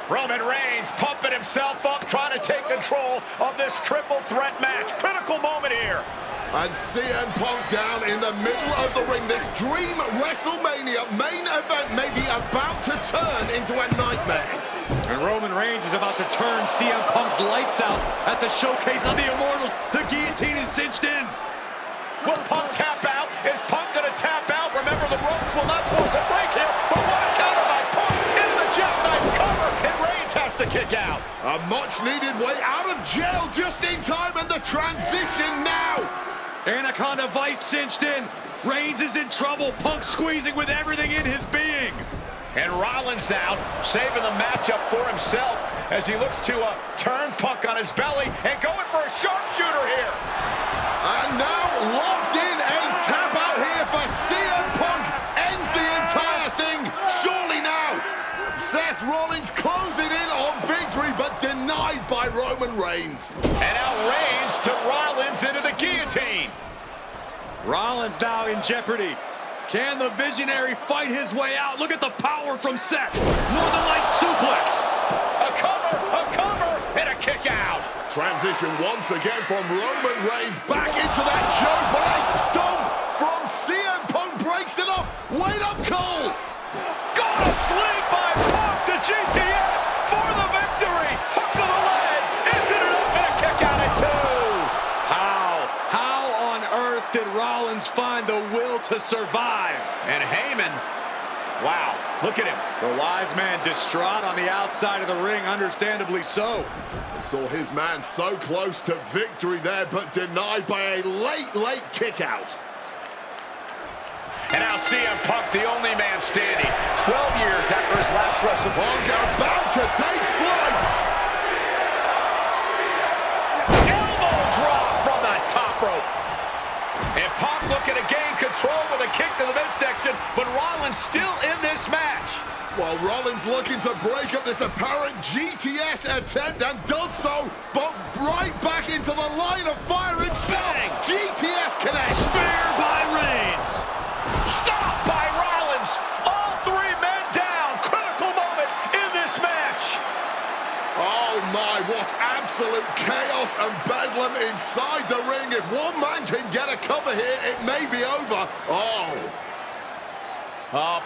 Roman Reigns pumping himself up, trying to take control of this triple threat match. Critical moment here. And CM Punk down in the middle of the ring. This dream WrestleMania main event may be about to turn into a nightmare. And Roman Reigns is about to turn CM Punk's lights out at the showcase of the Immortals. The guillotine is cinched in. Will Punk tap out? Is Punk gonna tap out? Remember, the ropes will not force a break here, but what a counter by Punk into the jackknife cover, and Reigns has to kick out. A much-needed way out of jail just in time, and the transition now. Anaconda Vice cinched in. Reigns is in trouble. Punk squeezing with everything in his being. And Rollins now saving the matchup for himself as he looks to turn Punk on his belly and going for a sharpshooter here. And now locked in, a tap out here for CM Punk. Ends the entire thing, surely now. Seth Rollins closing in on victory, but denied by Roman Reigns. And now Reigns to Rollins into the guillotine. Rollins now in jeopardy. Can the Visionary fight his way out? Look at the power from Seth. Northern Light suplex. A cover, and a kick out. Transition once again from Roman Reigns back into that choke, but a stomp from CM Punk breaks it up. Wait up, Cole. Got a sling by Punk to GTS for the victory. Hook to the leg. Is it enough? And a kick out at 2. How on earth did Rollins find the will to survive? And Heyman, wow, look at him. The wise man distraught on the outside of the ring, understandably so. Saw his man so close to victory there, but denied by a late kick out. And now CM Punk, the only man standing, 12 years after his last WrestleMania. Punk about to take flight. Elbow drop from the top rope. And Punk looking to gain control with a kick to the midsection, but Rollins still in this match. While Rollins looking to break up this apparent GTS attempt, and does so, but right back into the line of fire himself. Bang. GTS connects. Spear by Reigns. Stop by Rollins. All 3 men down. Critical moment in this match. Oh my, what absolute chaos and bedlam inside the ring. If one man can get a cover here, it may be over.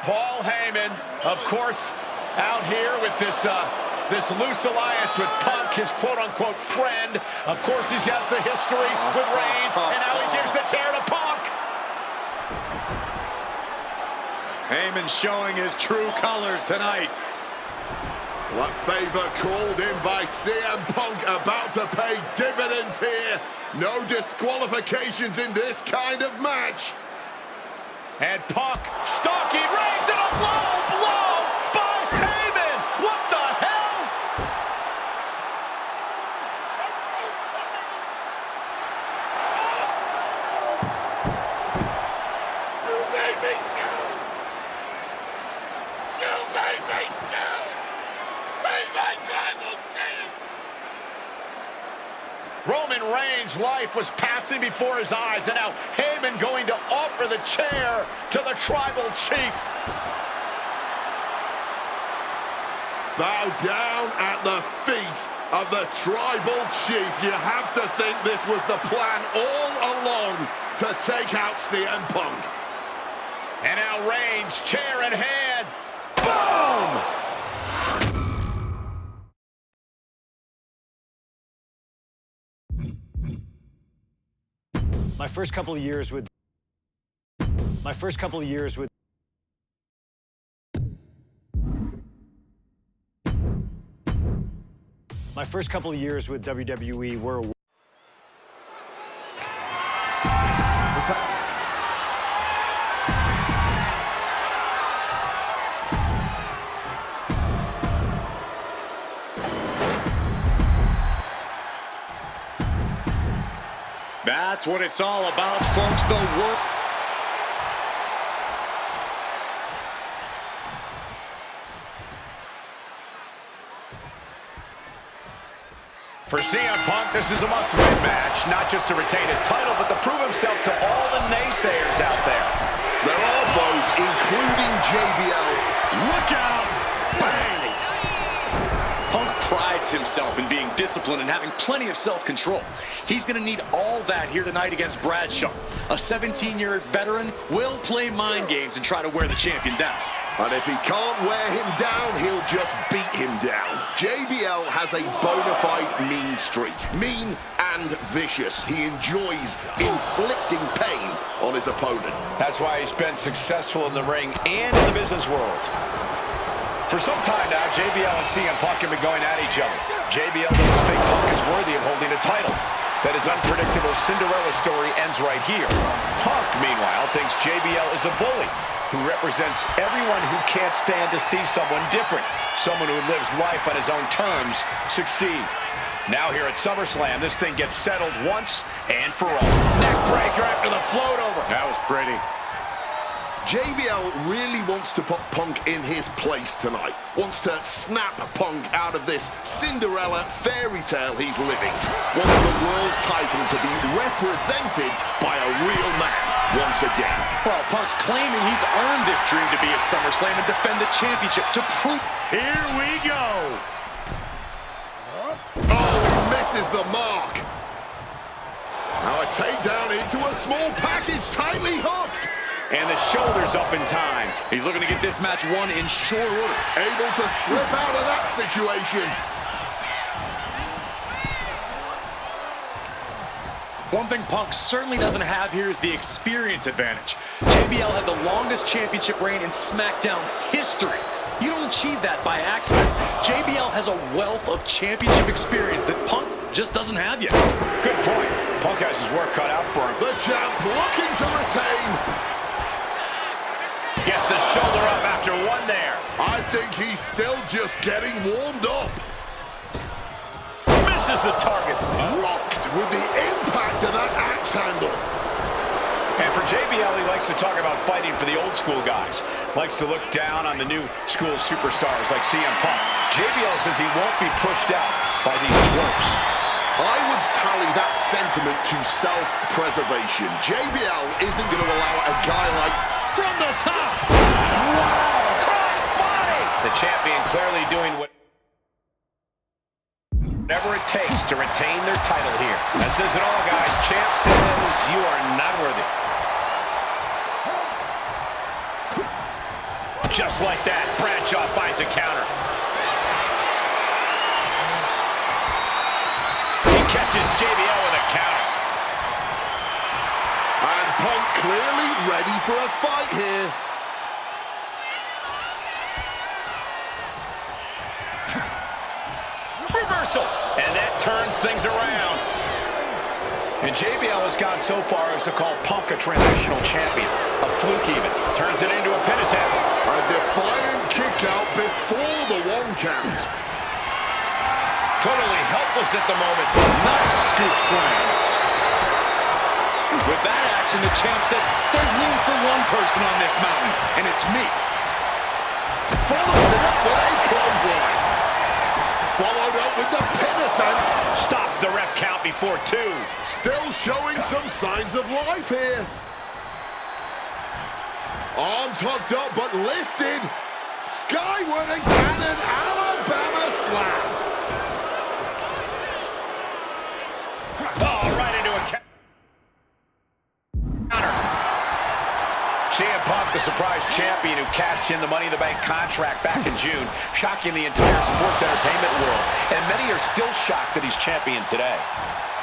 Paul Heyman, of course, out here with this loose alliance with Punk, his quote-unquote friend. Of course, he has the history with Reigns, and now he gives the tear to Punk. Heyman showing his true colors tonight. That favor called in by CM Punk about to pay dividends here. No disqualifications in this kind of match. And Punk stalking Reigns, and a low blow by Heyman. What the hell? You made me go. You made me go. Made my tribal king. Roman Reigns' life was passing before his eyes, and now Heyman going to offer the chair to the tribal chief. Bow down at the feet of the tribal chief. You have to think this was the plan all along to take out CM Punk. And now Reigns, chair in hand. Boom! My first couple of years with WWE were That's what it's all about, folks. The work. For CM Punk, this is a must-win match, not just to retain his title, but to prove himself to all the naysayers out there. There are those, including JBL. Look out! Bang! himself in being disciplined and having plenty of self-control. He's going to need all that here tonight against Bradshaw. A 17-year veteran will play mind games and try to wear the champion down. And if he can't wear him down, he'll just beat him down. JBL has a bona fide mean streak. Mean and vicious. He enjoys inflicting pain on his opponent. That's why he's been successful in the ring and in the business world. For some time now, JBL and CM Punk have been going at each other. JBL doesn't think Punk is worthy of holding a title. That his unpredictable Cinderella story ends right here. Punk, meanwhile, thinks JBL is a bully who represents everyone who can't stand to see someone different, someone who lives life on his own terms, succeed. Now here at SummerSlam, this thing gets settled once and for all. Neck breaker after the float over. That was pretty. JBL really wants to put Punk in his place tonight. Wants to snap Punk out of this Cinderella fairy tale he's living. Wants the world title to be represented by a real man once again. Well, Punk's claiming he's earned this dream to be at SummerSlam and defend the championship to prove. Here we go. Oh, misses the mark. Now a takedown into a small package, tightly hooked. And the shoulder's up in time. He's looking to get this match won in short order. Able to slip out of that situation. One thing Punk certainly doesn't have here is the experience advantage. JBL had the longest championship reign in SmackDown history. You don't achieve that by accident. JBL has a wealth of championship experience that Punk just doesn't have yet. Good point. Punk has his work cut out for him. The champ looking to retain. Gets the shoulder up after one there. I think he's still just getting warmed up. Misses the target. Locked with the impact of that axe handle. And for JBL, he likes to talk about fighting for the old school guys. Likes to look down on the new school superstars like CM Punk. JBL says he won't be pushed out by these twerps. I would tally that sentiment to self-preservation. JBL isn't going to allow a guy like... From the top! Wow! Cross body! The champion clearly doing whatever it takes to retain their title here. That says it all, guys. Champ says you are not worthy. Just like that, Bradshaw finds a counter. He catches JBL with a counter. And Punk clearly ready for a fight here. Reversal. And that turns things around. And JBL has gone so far as to call Punk a transitional champion. A fluke even. Turns it into a pin attempt. A defiant kick out before the 1 count. Totally helpless at the moment. Nice scoop slam. With that action, the champ said, there's room for one person on this mountain, and it's me. Follows it up with a clothesline. Followed up with the pin attempt. Stops the ref count before 2. Still showing some signs of life here. Arms hooked up but lifted. Skyward again, an Alabama slam. Oh, right into a counter. CM Punk, the surprise champion who cashed in the Money in the Bank contract back in June, shocking the entire sports entertainment world. And many are still shocked that he's champion today.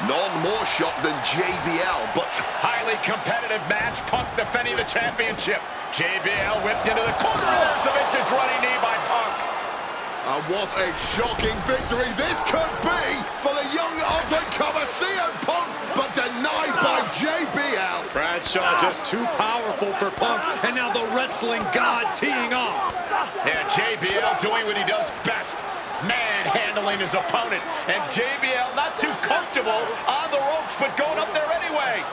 None more shocked than JBL, but highly competitive match. Punk defending the championship. JBL whipped into the corner. There's the vintage running knee by Punk. And what a shocking victory this could be for the young up-and-comer CM Punk, but denied by JBL. Bradshaw just too powerful for Punk, and now the wrestling god teeing off. Yeah, JBL doing what he does best. Manhandling his opponent. And JBL not too comfortable on the ropes, but going up there anyway.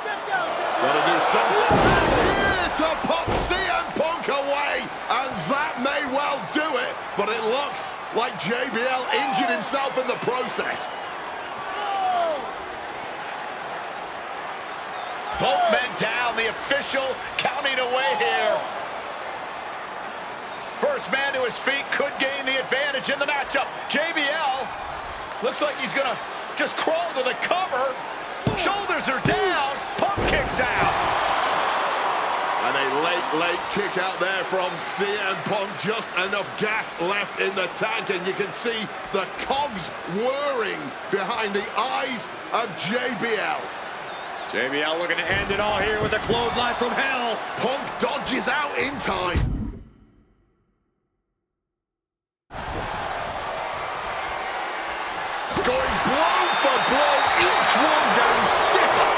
Gonna do something here to put CM Punk away, and that may well do it, but it looks like JBL injured himself in the process. Both men down, the official counting away here. First man to his feet could gain the advantage in the matchup. JBL Looks like he's gonna just crawl to the cover. Shoulders are down. Punk kicks out. And a late kick out there from CM Punk. Just enough gas left in the tank, and you can see the cogs whirring behind the eyes of JBL. JBL looking to end it all here with a clothesline from hell. Punk dodges out in time. Going blow for blow, each one getting stiffer.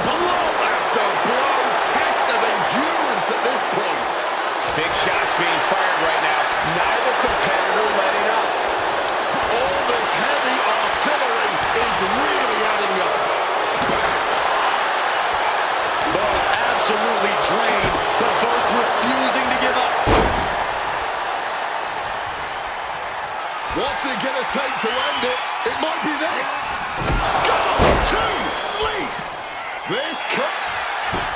Blow after blow, test of endurance at this point. Big shots being fired right now. Neither competitor letting up. All this heavy artillery is really adding up. Both absolutely drained, but both refusing to give up. What's it gonna take to end it? It might be this. Go to sleep. This could.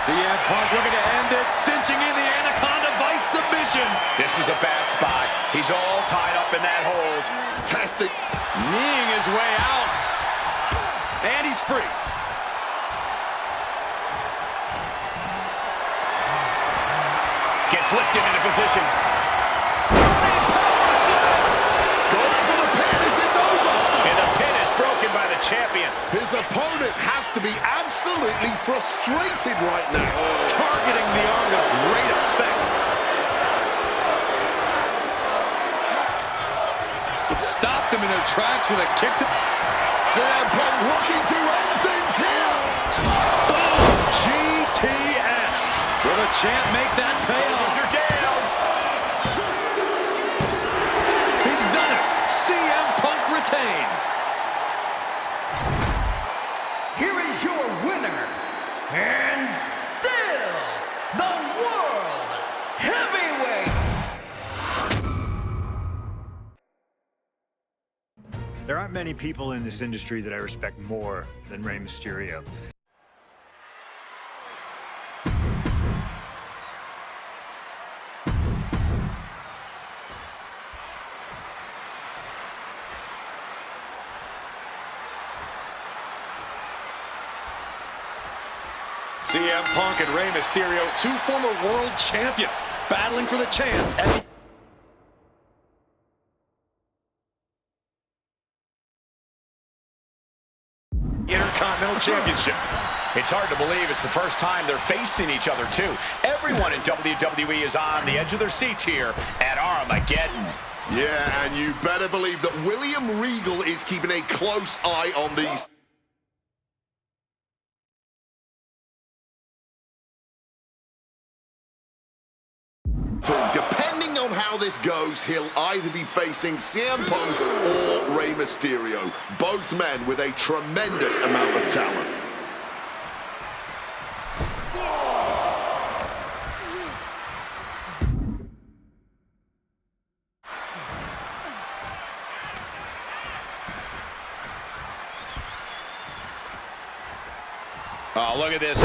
CM Punk looking to end it, cinching in the Anaconda Vice submission. This is a bad spot. He's all tied up in that hold. Testing. Kneeing his way out. And he's free. Gets lifted into position. Going for the pin. Is this over? And the pin is broken by the champion. His opponent has to be absolutely frustrated right now. Targeting the arm to great effect. Stopped him in their tracks with a kick to... CM Punk looking to end things here. Boom! GTS. Will the champ make that pay off? You're down. He's done it. CM Punk retains. Here is your winner, and still the World Heavyweight. There aren't many people in this industry that I respect more than Rey Mysterio. CM Punk and Rey Mysterio, two former world champions, battling for the chance at the Intercontinental Championship. It's hard to believe it's the first time they're facing each other, too. Everyone in WWE is on the edge of their seats here at Armageddon. Yeah, and you better believe that William Regal is keeping a close eye on these. So depending on how this goes, he'll either be facing CM Punk or Rey Mysterio. Both men with a tremendous amount of talent. Oh, look at this.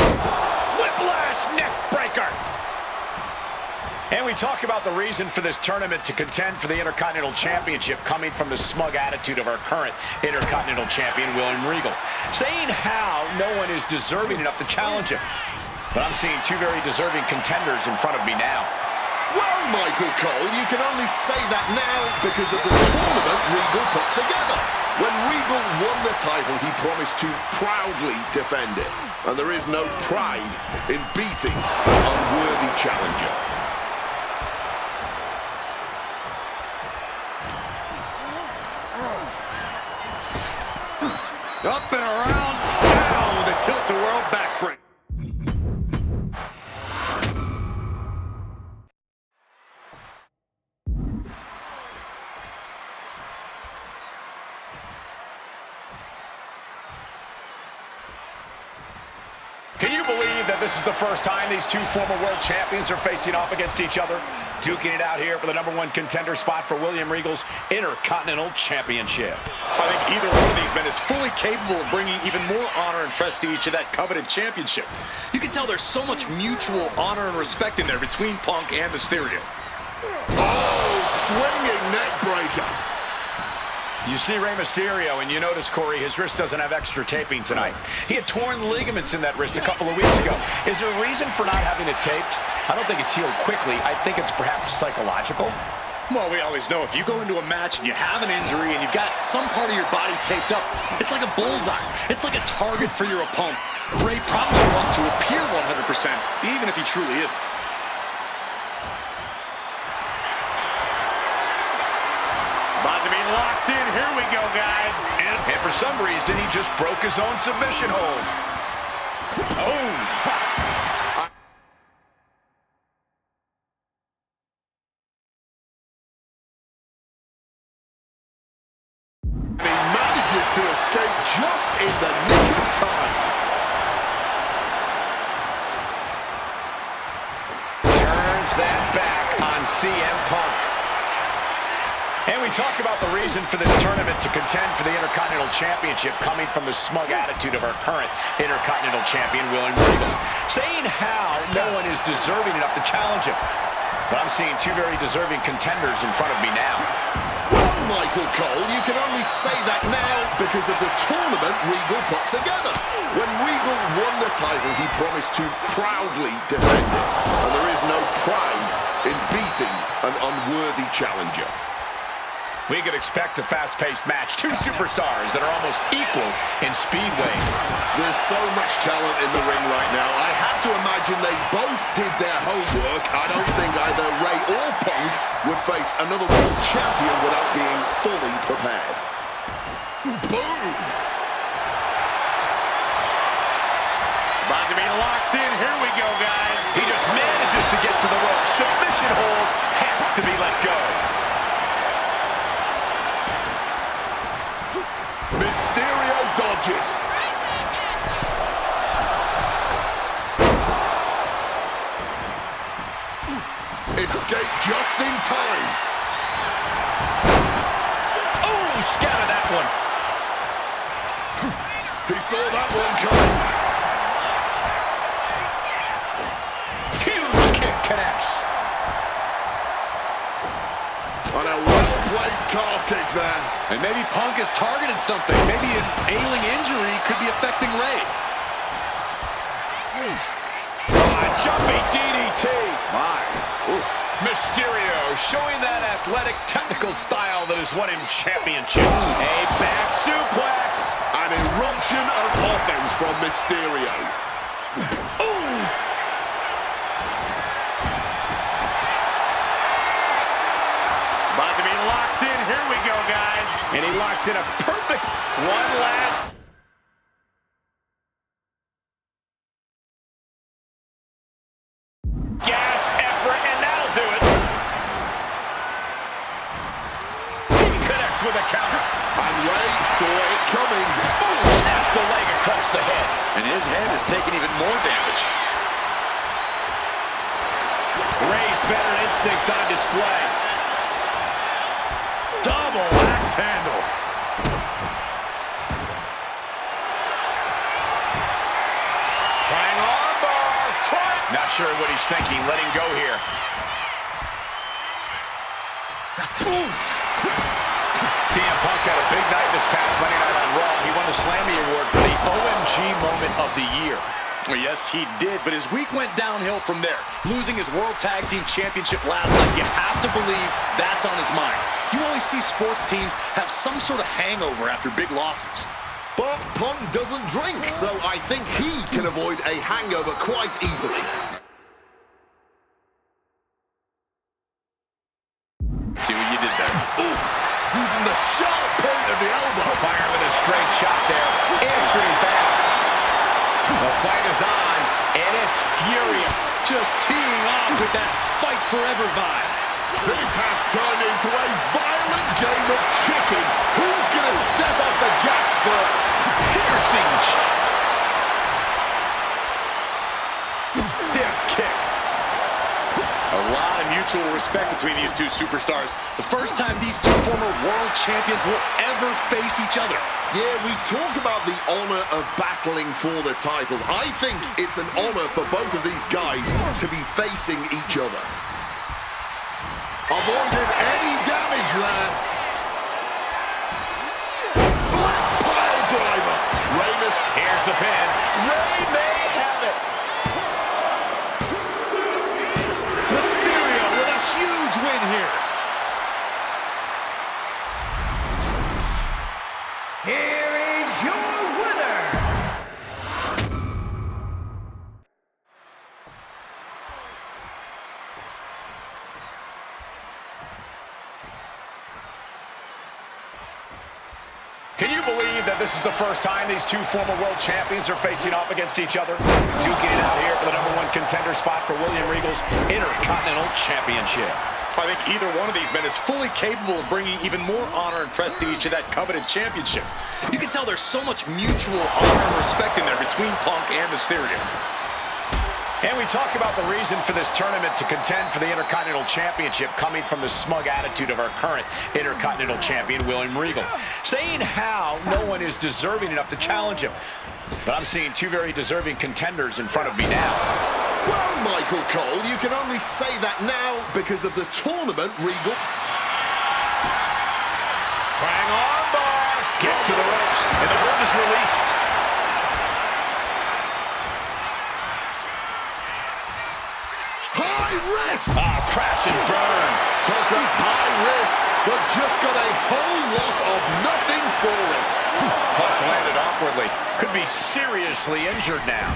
Whiplash neck breaker. And we talk about the reason for this tournament to contend for the Intercontinental Championship coming from the smug attitude of our current Intercontinental Champion, William Regal, saying how no one is deserving enough to challenge him. But I'm seeing two very deserving contenders in front of me now. Well, Michael Cole, you can only say that now because of the tournament Regal put together. When Regal won the title, he promised to proudly defend it. And there is no pride in beating an unworthy challenger. Up and around, down with a tilt-to-world backbreak. Can you believe that this is the first time these two former world champions are facing off against each other? Duking it out here for the #1 contender spot for William Regal's Intercontinental Championship. I think either one of these men is fully capable of bringing even more honor and prestige to that coveted championship. You can tell there's so much mutual honor and respect in there between Punk and Mysterio. Oh, swinging neck breaker. You see Rey Mysterio, and you notice, Corey, his wrist doesn't have extra taping tonight. He had torn ligaments in that wrist a couple of weeks ago. Is there a reason for not having it taped? I don't think it's healed quickly. I think it's perhaps psychological. Well, we always know if you go into a match and you have an injury and you've got some part of your body taped up, it's like a bullseye. It's like a target for your opponent. Rey probably wants to appear 100%, even if he truly isn't. About to be locked in. Here we go, guys. And for some reason, he just broke his own submission hold. Oh! He manages to escape just in the nick of time. Turns that back on CM Punk. And we talk about the reason for this tournament to contend for the Intercontinental Championship coming from the smug attitude of our current Intercontinental Champion, William Regal, saying how no one is deserving enough to challenge him. But I'm seeing two very deserving contenders in front of me now. Well, Michael Cole, you can only say that now because of the tournament Regal put together. When Regal won the title, he promised to proudly defend it. And there is no pride in beating an unworthy challenger. We could expect a fast-paced match. Two superstars that are almost equal in speedway. There's so much talent in the ring right now. I have to imagine they both did their homework. I don't think either Rey or Punk would face another world champion without being fully prepared. Boom! About to be locked in. Here we go, guys. He just manages to get to the rope. Submission hold has to be let go. Mysterio dodges. Escape just in time. Oh, scattered that one. He saw that one coming. Huge kick connects. On a well-placed calf kick there. And maybe Punk has targeted something. Maybe an ailing injury could be affecting Rey. Jumping DDT. My. Ooh. Mysterio showing that athletic, technical style that has won him championships. A back suplex. An eruption of offense from Mysterio. Ooh. About to be locked in. Here we go, guys. And he locks in a perfect one last. Gasp effort, and that'll do it. He connects with a counter. And Rey saw it coming. Ooh, snaps the leg across the head. And his head is taking even more damage. Rey's veteran instincts on display. Double axe handle. Trying armbar. Not sure what he's thinking. Letting go here. Oof. CM Punk had a big night this past Monday night on Raw. He won the Slammy Award for the OMG Moment of the Year. Well, yes, he did, but his week went downhill from there. Losing his World Tag Team Championship last night, you have to believe that's on his mind. You always see sports teams have some sort of hangover after big losses. But Punk doesn't drink, so I think he can avoid a hangover quite easily. See what you did there. Ooh, using the sharp point of the elbow. Fire with a straight shot there. Answering back. The fight is on, and it's furious. Just teeing off with that fight forever vibe. This has turned into a violent game of chicken. Who's going to step off the gas first? Piercing shot. Stiff kick. A lot of mutual respect between these two superstars. The first time these two former world champions will ever face each other. Yeah, we talk about the honor of battling for the title. I think it's an honor for both of these guys to be facing each other. Avoided any damage there. this. Here's the pin. Ray may have it. Mysterio with a huge win here. Here is your winner. Can you believe that this is the first time these two former world champions are facing off against each other? Duking it out here for the #1 contender spot for William Regal's Intercontinental Championship. I think either one of these men is fully capable of bringing even more honor and prestige to that coveted championship. You can tell there's so much mutual honor and respect in there between Punk and Mysterio. And we talk about the reason for this tournament to contend for the Intercontinental Championship coming from the smug attitude of our current Intercontinental Champion, William Regal, saying how no one is deserving enough to challenge him. But I'm seeing two very deserving contenders in front of me now. Well, Michael Cole, you can only say that now because of the tournament, Regal. Bang on bar. Gets to the ropes, and the hold is released. High risk! Crash and burn. Took a high risk, but just got a whole lot of nothing for it. Plus landed awkwardly. Could be seriously injured now.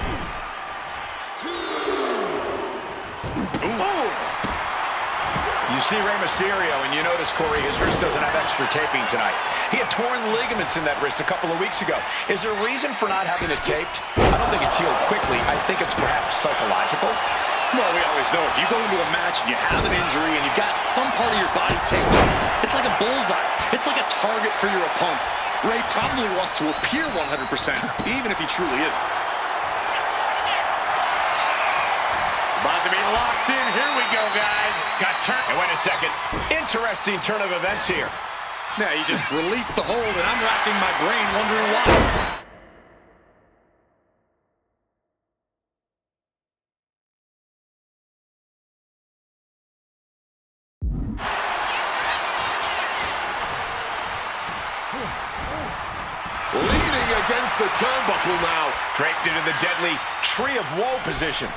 Oh. You see Rey Mysterio, and you notice, Corey, his wrist doesn't have extra taping tonight. He had torn ligaments in that wrist a couple of weeks ago. Is there a reason for not having it taped? I don't think it's healed quickly. I think it's perhaps psychological. Well, we always know if you go into a match and you have an injury and you've got some part of your body taped up, it's like a bullseye. It's like a target for your opponent. Ray probably wants to appear 100%, even if he truly isn't. About to be locked in. Here we go, guys. Got turned. And wait a second. Interesting turn of events here. Yeah, he just released the hold, and I'm racking my brain wondering why. Leaning against the turnbuckle now. Draped into the deadly Tree of Woe position.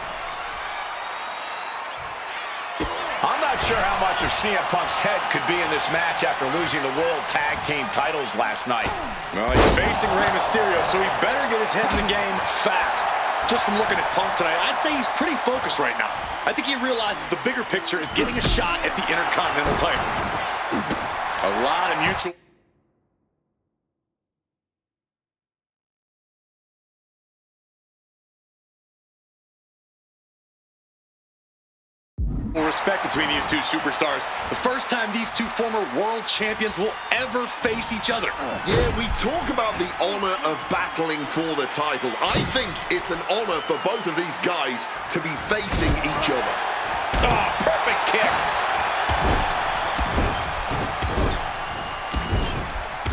I'm not sure how much of CM Punk's head could be in this match after losing the World Tag Team titles last night. Well, he's facing Rey Mysterio, so he better get his head in the game fast. Just from looking at Punk tonight, I'd say he's pretty focused right now. I think he realizes the bigger picture is getting a shot at the Intercontinental title. A lot of mutual... respect between these two superstars. The first time these two former world champions will ever face each other. Yeah, we talk about the honor of battling for the title. I think it's an honor for both of these guys to be facing each other. Oh, perfect kick.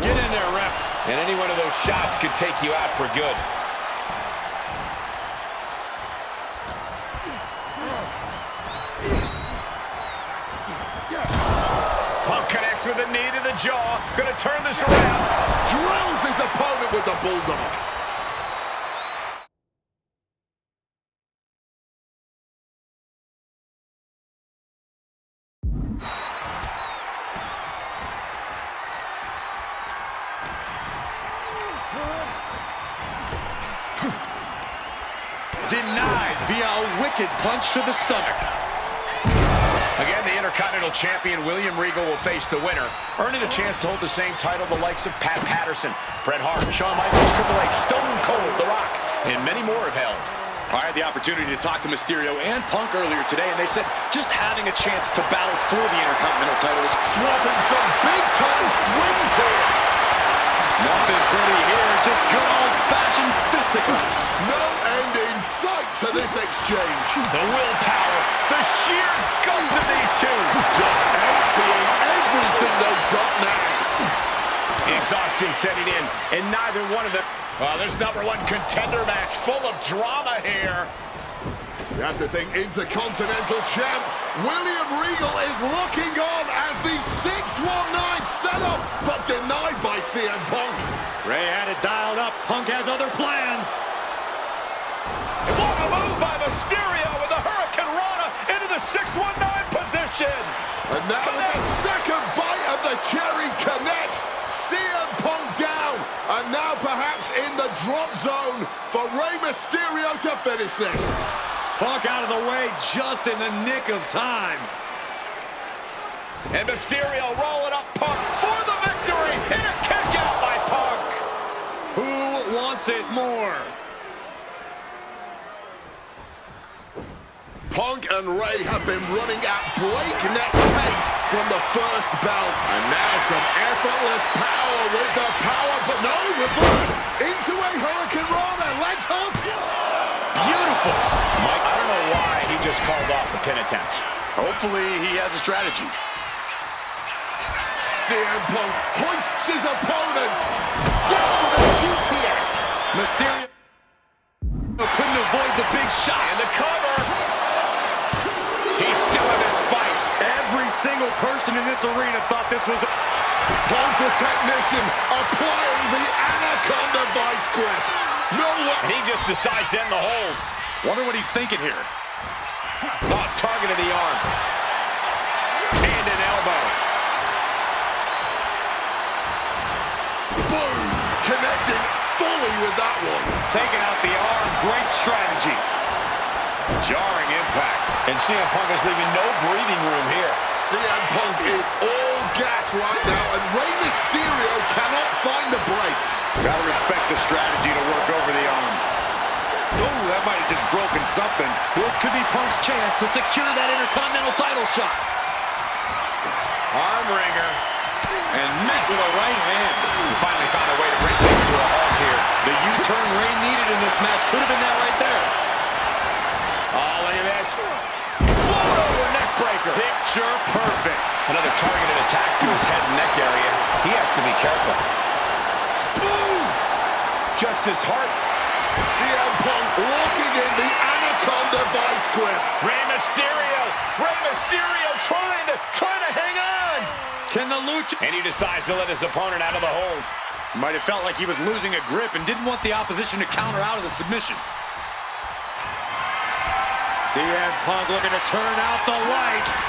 Get in there, ref. And any one of those shots could take you out for good. Punk connects with a knee to the jaw. Gonna turn this around. Drills his opponent with the bulldog. Denied via a wicked punch to the stomach. Again, the Intercontinental Champion William Regal will face the winner, earning a chance to hold the same title the likes of Pat Patterson, Bret Hart, Shawn Michaels, Triple H, Stone Cold, The Rock, and many more have held. I had the opportunity to talk to Mysterio and Punk earlier today, and they said just having a chance to battle for the Intercontinental title is Swapping some big-time swings here. nothing pretty here, just good old-fashioned fisticuffs. No end in sight to this exchange. The willpower, the sheer guts of these two. Just emptying everything they've got now. Exhaustion setting in, and neither one of them... Well, this #1 contender match full of drama here. You have to think Intercontinental Champ William Regal is looking on as the 619 setup, but denied by CM Punk. Ray had it dialed up. Punk has other plans. And what a move by Mysterio with the Hurricane Rana into the 619 position. And now with the second bite of the cherry connects, CM Punk down. And now perhaps in the drop zone for Rey Mysterio to finish this. Punk out of the way just in the nick of time. And Mysterio rolling up Punk for the victory. And a kick out by Punk. Who wants it more? Punk and Ray have been running at breakneck pace from the first bell. And now some effortless power with the power, but no, reversed into a Hurricane Rana. Let's hook. Beautiful. Mike, I don't know why he just called off the pin attempt. Hopefully he has a strategy. CM Punk hoists his opponent down with a GTS. Mysterio couldn't avoid the big shot. And the cover. He's still in this fight. Every single person in this arena thought this was Punk the technician applying the Anaconda vice grip. No one. And he just decides to end the holes. Wonder what he's thinking here. Oh, targeted the arm. And an elbow. Boom! Connecting fully with that one. Taking out the arm. Great strategy. Jarring impact. And CM Punk is leaving no breathing room here. CM Punk is all gas right now, and Rey Mysterio cannot find the brakes. Gotta respect the strategy to work over the arm. Oh, that might have just broken something. This could be Punk's chance to secure that Intercontinental title shot. Arm wringer. And met with a right hand. He finally found a way to bring things to a halt here. The U-turn Ray needed in this match could have been that right there. Oh, look at this. Float over neck breaker. Picture perfect. Another targeted attack to his head and neck area. He has to be careful. Smooth. Just his heart. CM Punk walking in the Anaconda vice grip. Rey Mysterio trying to hang on. Can the Lucha... And he decides to let his opponent out of the hold. Might have felt like he was losing a grip and didn't want the opposition to counter out of the submission. CM Punk looking to turn out the lights.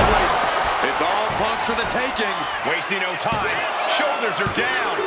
Sleep. It's all Punk's for the taking. Wasting no time. Shoulders are down.